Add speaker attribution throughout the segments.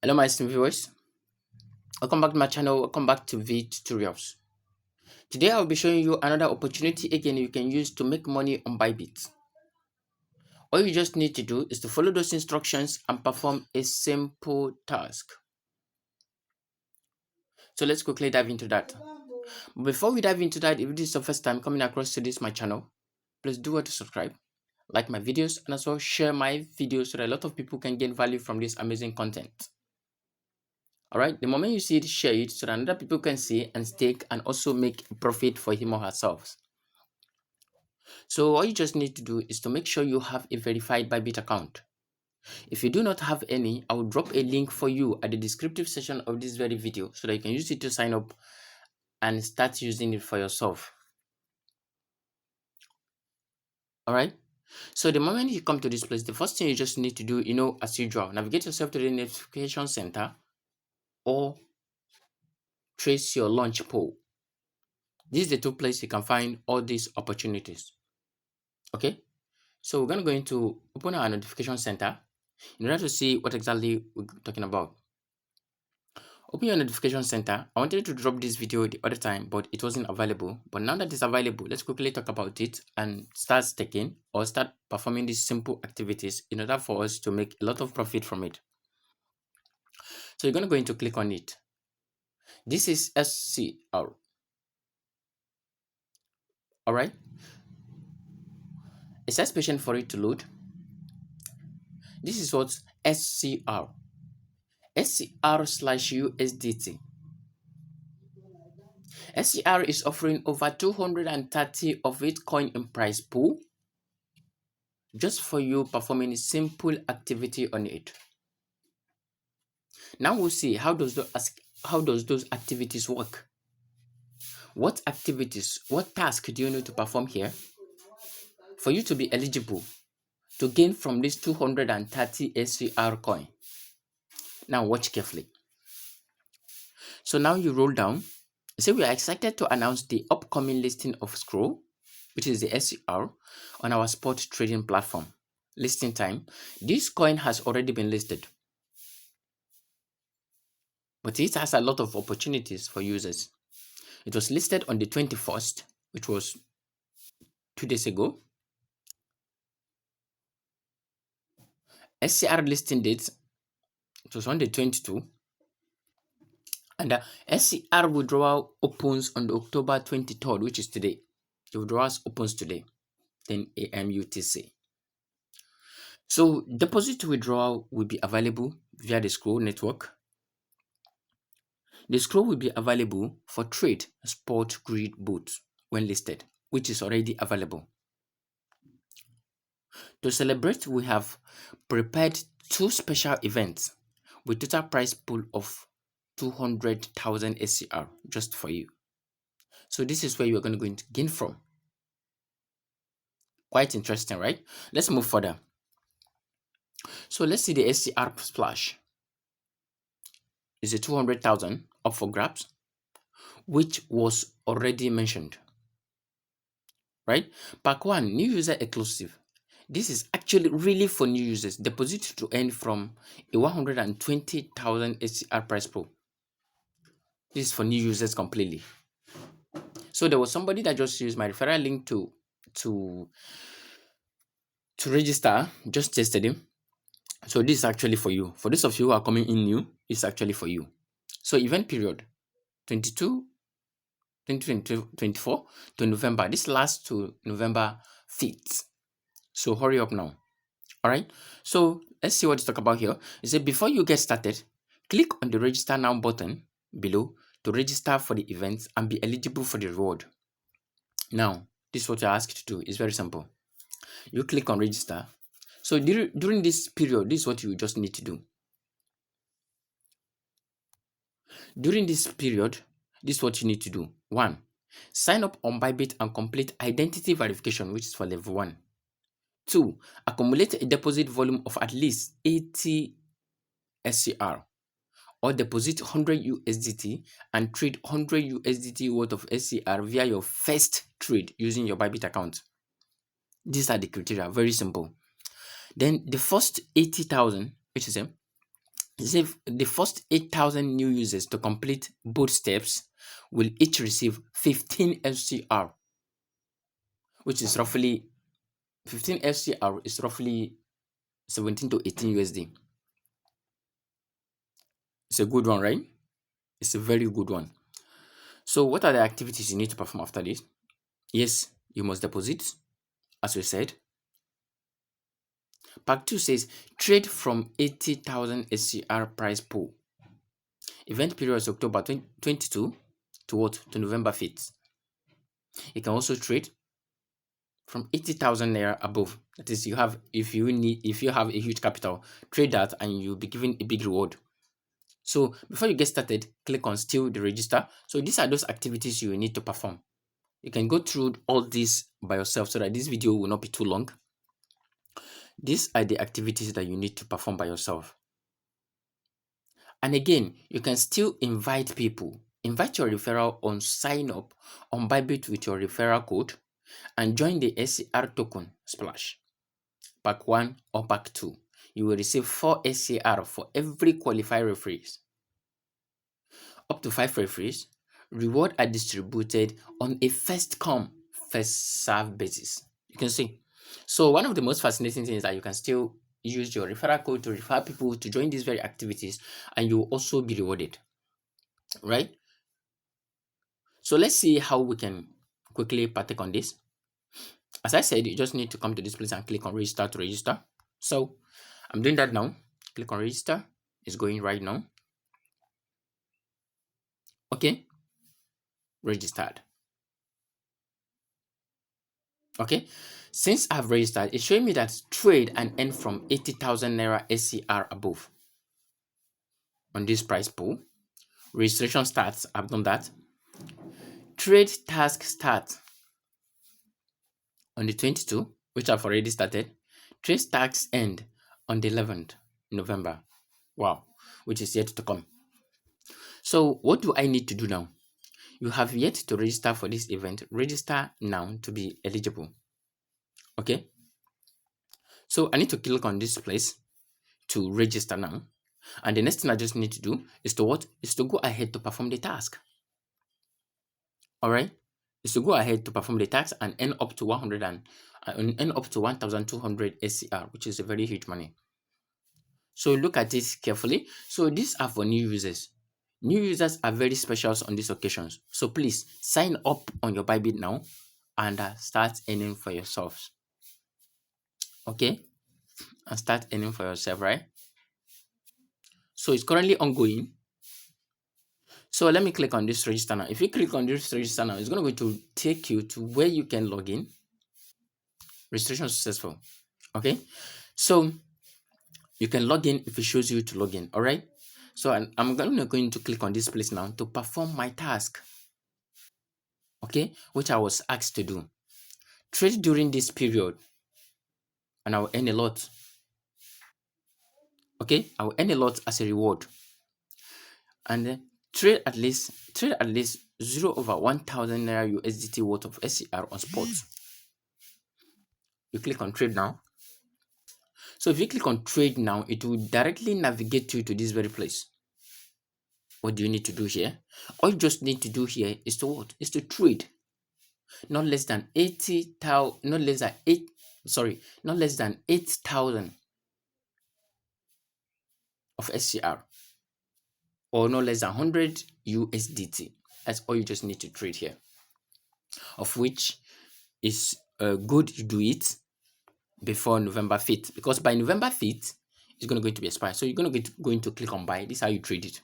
Speaker 1: Hello my esteemed viewers, welcome back to my channel, welcome back to V Tutorials. Today I'll be showing you another opportunity again you can use to make money on Bybit. All you just need to do is to follow those instructions and perform a simple task. So let's quickly dive into that. Before we dive into that, if this is your first time coming across to this my channel, please do what to subscribe, like my videos, and as well share my videos so that a lot of people can gain value from this amazing content. Alright, the moment you see it, share it so that other people can see and stake and also make a profit for him or herself. So all you just need to do is to make sure you have a verified Bybit account. If you do not have any, I will drop a link for you at the descriptive section of this very video so that you can use it to sign up and start using it for yourself. Alright, so the moment you come to this place, the first thing you just need to do, as usual, navigate yourself to the notification center or trace your launch pool. This is the two places you can find all these opportunities. Okay, so we're going to go into open our notification center in order to see what exactly we're talking about. Open your notification center. I wanted to drop this video the other time, but it wasn't available. But now that it's available, let's quickly talk about it and start staking or start performing these simple activities in order for us to make a lot of profit from it. So you're going to go into click on it. This is SCR. All right. It says patient for it to load. This is what SCR. SCR/USDT. SCR is offering over 230 of its coin in price pool just for you performing a simple activity on it. Now we'll see how does those activities work. What task do you need to perform here for you to be eligible to gain from this 230 SCR coin? Now watch carefully. So now you roll down. Say we are excited to announce the upcoming listing of Scroll, which is the SCR, on our spot trading platform. Listing time. This coin has already been listed, but it has a lot of opportunities for users. It was listed on the 21st, which was 2 days ago. SCR listing date, it was on the 22nd. And the SCR withdrawal opens on the October 23rd, which is today. The withdrawals opens today, 10 a.m. UTC. So deposit withdrawal will be available via the Scroll network. The Scroll will be available for trade spot grid boots when listed, which is already available. To celebrate, we have prepared two special events with total price pool of 200,000 SCR just for you. So this is where you're going to gain from. Quite interesting, right? Let's move further. So let's see the SCR splash. Is a 200,000 up for grabs, which was already mentioned, right? Pack 1, new user exclusive. This is actually really for new users. Deposit to earn from a 120,000 SCR price pool. This is for new users completely. So there was somebody that just used my referral link to register just yesterday. So this is actually for you. For those of you who are coming in new, it's actually for you. So event period 2024 to November. This lasts to November 5th. So hurry up now. All right. So let's see what to talk about here. It said before you get started, click on the register now button below to register for the event and be eligible for the reward. Now, this is what you're asked to do. It's very simple. You click on register. So during this period, this is what you just need to do. During this period, this is what you need to do. 1. Sign up on Bybit and complete identity verification, which is for level 1. 2. Accumulate a deposit volume of at least 80 SCR or deposit 100 USDT and trade 100 USDT worth of SCR via your first trade using your Bybit account. These are the criteria, very simple. Then the first 80,000, which is If the first 8,000 new users to complete both steps will each receive 15 FCR, which is roughly 15 FCR is roughly 17 to 18 USD. It's a good one, right? It's a very good one. So, what are the activities you need to perform after this? Yes, you must deposit, as we said. Part 2 says trade from 80,000 SCR price pool. Event period is October 22 to what? To November 5th. You can also trade from 80,000 naira above. That is, you have if you have a huge capital, trade that and you'll be given a big reward. So before you get started, click on still the register. So these are those activities you will need to perform. You can go through all this by yourself so that this video will not be too long. These are the activities that you need to perform by yourself. And again, you can still invite people. Invite your referral on sign up on Bybit with your referral code and join the SCR token splash. Pack 1 or Pack 2. You will receive 4 SCR for every qualified referees. Up to 5 referees. Reward are distributed on a first come, first serve basis. You can see. So one of the most fascinating things is that you can still use your referral code to refer people to join these very activities, and you will also be rewarded, right? So let's see how we can quickly partake on this. As I said, you just need to come to this place and click on register to register. So I'm doing that now. Click on register. It's going right now. Okay, registered. Okay, since I've registered, it's showing me that trade and earn from 80,000 naira SCR above on this price pool. Registration starts. I've done that. Trade task start on the 22nd, which I've already started. Trade task end on the 11th November. Wow, which is yet to come. So what do I need to do now? You have yet to register for this event. Register now to be eligible. Okay. So I need to click on this place to register now. And the next thing I just need to do is to what? Is to go ahead to perform the task. All right. Is to go ahead to perform the task and earn up to 1,200 SCR, which is a very huge money. So look at this carefully. So these are for new users. New users are very special on these occasions. So please sign up on your Bybit now and start earning for yourselves. Okay? And start earning for yourself, right? So it's currently ongoing. So let me click on this register now. If you click on this register now, it's going to take you to where you can log in. Registration successful. Okay? So you can log in if it shows you to log in. All right? So I'm going to click on this place now to perform my task. Okay? Which I was asked to do. Trade during this period and I will earn a lot. Okay? I will earn a lot as a reward. And then trade at least 0 over 1,000 naira USDT worth of SCR on spot. You click on trade now. So if you click on trade now, it will directly navigate you to this very place. What do you need to do here? All you just need to do here is to what? Is to trade. Not less than 80,000, not less than 8,000 of SCR or no less than 100 USDT. That's all you just need to trade here. Of which is good you do it before November 5th, because by November 5th it's going to be expired. So you're going to click on buy. This is how you trade it.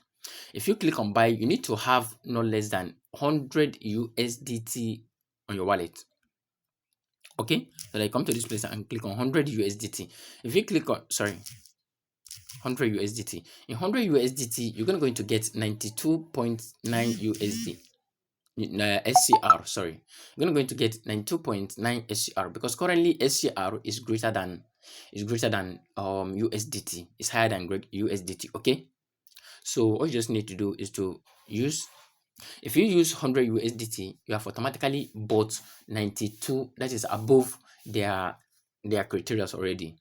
Speaker 1: If you click on buy, you need to have no less than 100 USDT on your wallet. Okay, so I come to this place and click on 100 USDT. If you click on 100 USDT, in 100 USDT you're going to get 92.9 USD. SCR, sorry, you're going to get 92.9 SCR, because currently SCR is greater than USDT. It's higher than USDT. Okay, so all you just need to do is to use, if you use 100 USDT, you have automatically bought 92, that is above their criteria already.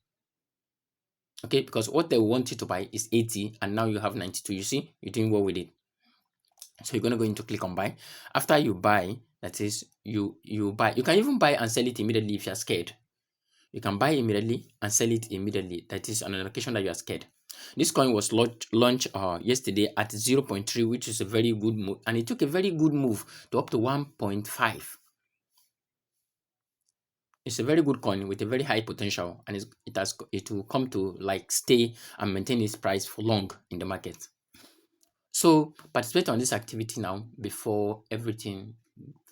Speaker 1: Okay, because what they want you to buy is 80 and now you have 92. You see, you're doing well with it. So you're going to go into click on buy. After you buy, that is, you buy. You can even buy and sell it immediately if you're scared. You can buy immediately and sell it immediately. That is on an occasion that you are scared. This coin was launched yesterday at 0.3, which is a very good move, and it took a very good move to up to 1.5. It's a very good coin with a very high potential, and it will come to like stay and maintain its price for long in the market. So participate on this activity now before everything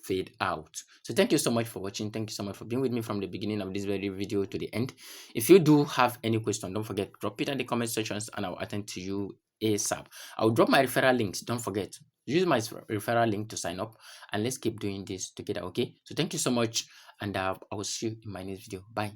Speaker 1: fade out. So thank you so much for watching. Thank you so much for being with me from the beginning of this very video to the end. If you do have any question, don't forget, drop it in the comment sections and I'll attend to you ASAP. I'll drop my referral links. Don't forget, use my referral link to sign up, and let's keep doing this together. Okay, so thank you so much, and I will see you in my next video. Bye.